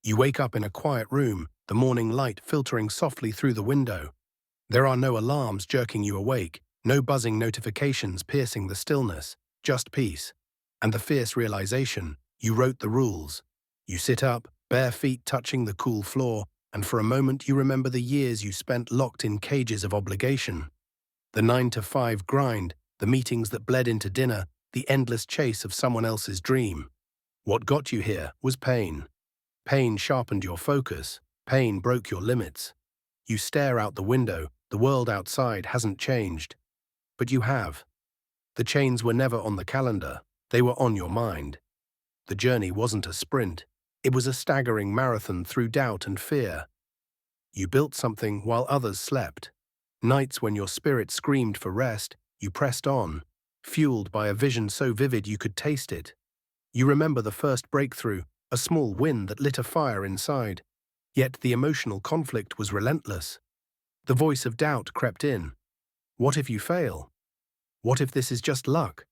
You wake up in a quiet room, the morning light filtering softly through the window. There are no alarms jerking you awake, no buzzing notifications piercing the stillness, just peace. And the fierce realization, you wrote the rules. You sit up, bare feet touching the cool floor, and for a moment you remember the years you spent locked in cages of obligation. The 9 to 5 grind, the meetings that bled into dinner, the endless chase of someone else's dream. What got you here was pain. Pain sharpened your focus. Pain broke your limits. You stare out the window, the world outside hasn't changed. But you have. The chains were never on the calendar, they were on your mind. The journey wasn't a sprint, it was a staggering marathon through doubt and fear. You built something while others slept. Nights when your spirit screamed for rest, you pressed on, fueled by a vision so vivid you could taste it. You remember the first breakthrough, a small win that lit a fire inside. Yet the emotional conflict was relentless. The voice of doubt crept in. What if you fail? What if this is just luck?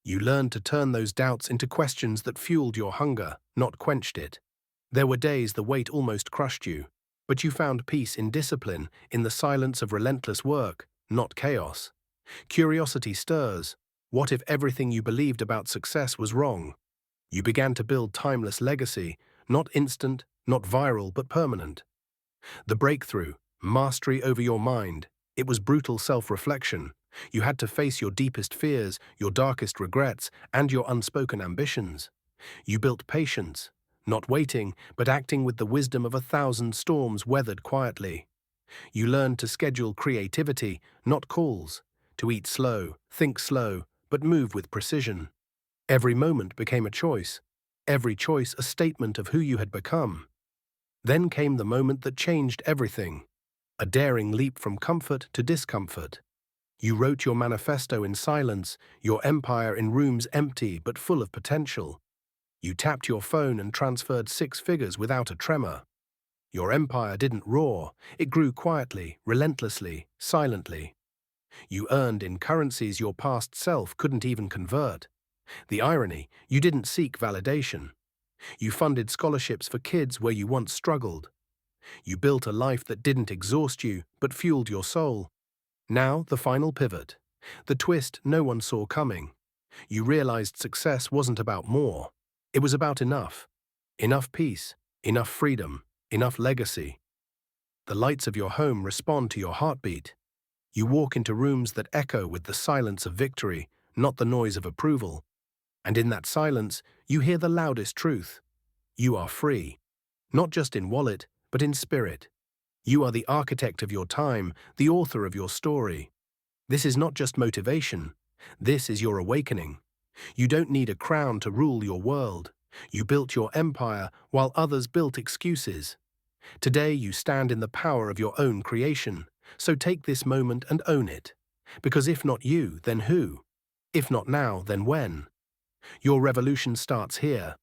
You learned to turn those doubts into questions that fueled your hunger, not quenched it. There were days the weight almost crushed you, but you found peace in discipline, in the silence of relentless work, not chaos. Curiosity stirs. What if everything you believed about success was wrong? You began to build timeless legacy, not instant, not viral, but permanent. The breakthrough, mastery over your mind, it was brutal self-reflection. You had to face your deepest fears, your darkest regrets, and your unspoken ambitions. You built patience, not waiting, but acting with the wisdom of 1,000 storms weathered quietly. You learned to schedule creativity, not calls, to eat slow, think slow, but move with precision. Every moment became a choice, every choice a statement of who you had become. Then came the moment that changed everything, a daring leap from comfort to discomfort. You wrote your manifesto in silence, your empire in rooms empty but full of potential. You tapped your phone and transferred 6 figures without a tremor. Your empire didn't roar, it grew quietly, relentlessly, silently. You earned in currencies your past self couldn't even convert. The irony, you didn't seek validation. You funded scholarships for kids where you once struggled. You built a life that didn't exhaust you, but fueled your soul. Now, the final pivot. The twist no one saw coming. You realized success wasn't about more. It was about enough. Enough peace, enough freedom, enough legacy. The lights of your home respond to your heartbeat. You walk into rooms that echo with the silence of victory, not the noise of approval. And in that silence, you hear the loudest truth. You are free. Not just in wallet, but in spirit. You are the architect of your time, the author of your story. This is not just motivation. This is your awakening. You don't need a crown to rule your world. You built your empire while others built excuses. Today you stand in the power of your own creation. So take this moment and own it. Because if not you, then who? If not now, then when? Your revolution starts here.